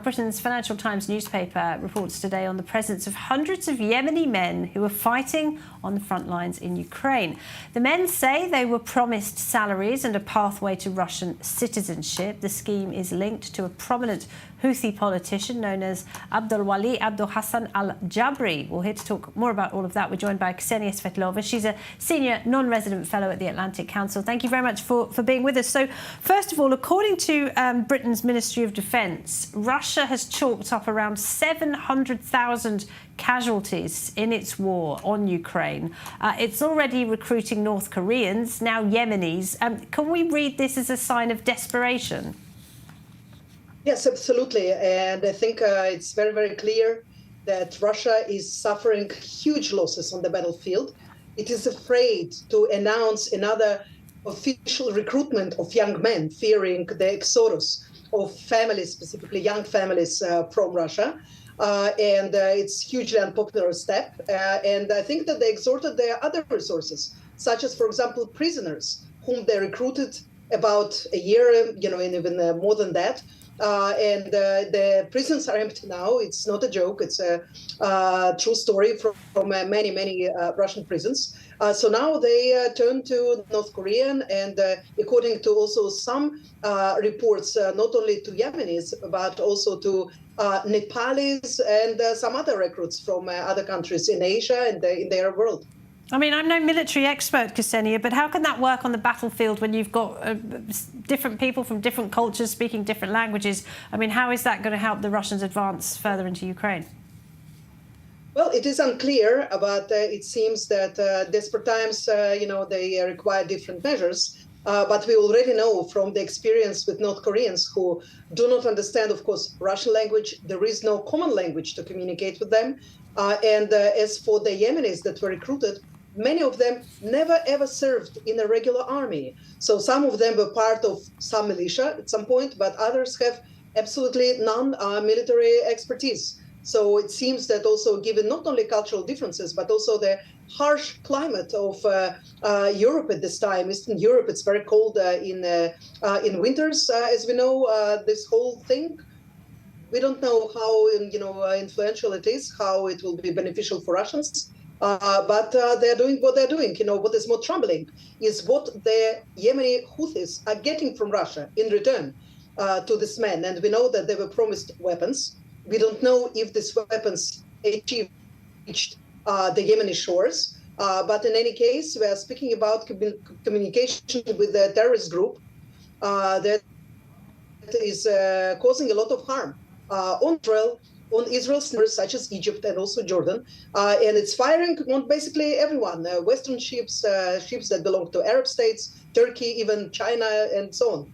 Britain's Financial Times newspaper reports today on the presence of hundreds of Yemeni men who are fighting on the front lines in Ukraine. The men say they were promised salaries and a pathway to Russian citizenship. The scheme is linked to a prominent Houthi politician known as Abdulwali Abdul Hassan al-Jabri. We're here to talk more about all of that. We're joined by Ksenia Svetlova. She's a senior non-resident fellow at the Atlantic Council. Thank you very much for being with us. So, first of all, according to Britain's Ministry of Defence, Russia has chalked up around 700,000 casualties in its war on Ukraine. It's already recruiting North Koreans, now Yemenis. Can we read this as a sign of desperation? Yes, absolutely. And I think it's very, very clear that Russia is suffering huge losses on the battlefield. It is afraid to announce another official recruitment of young men, fearing the exodus of families, specifically young families from Russia. And it's hugely unpopular step. And I think that they exhorted their other resources, such as, for example, prisoners, whom they recruited about a year, and even more than that. And the prisons are empty now. It's not a joke. It's a true story from many, many Russian prisons. So now they turn to North Korean, and according to also some reports, not only to Yemenis, but also to Nepalis and some other recruits from other countries in Asia and in the Arab world. I mean, I'm no military expert, Ksenia, but how can that work on the battlefield when you've got different people from different cultures speaking different languages? I mean, how is that going to help the Russians advance further into Ukraine? Well, it is unclear, but it seems that desperate times, they require different measures. But we already know from the experience with North Koreans who do not understand, of course, Russian language. There is no common language to communicate with them. And as for the Yemenis that were recruited, many of them never, ever served in a regular army. So some of them were part of some militia at some point, but others have absolutely none military expertise. So it seems that also given not only cultural differences, but also the harsh climate of Europe at this time, Eastern Europe, it's very cold in winters, as we know, this whole thing. We don't know how influential it is, how it will be beneficial for Russians. But they're doing what they're doing. What is more troubling is what the Yemeni Houthis are getting from Russia in return to this men. And we know that they were promised weapons. We don't know if these weapons reached the Yemeni shores. But in any case, we are speaking about communication with the terrorist group that is causing a lot of harm on Israel's neighbors, such as Egypt and also Jordan. And it's firing on basically everyone, Western ships, ships that belong to Arab states, Turkey, even China, and so on.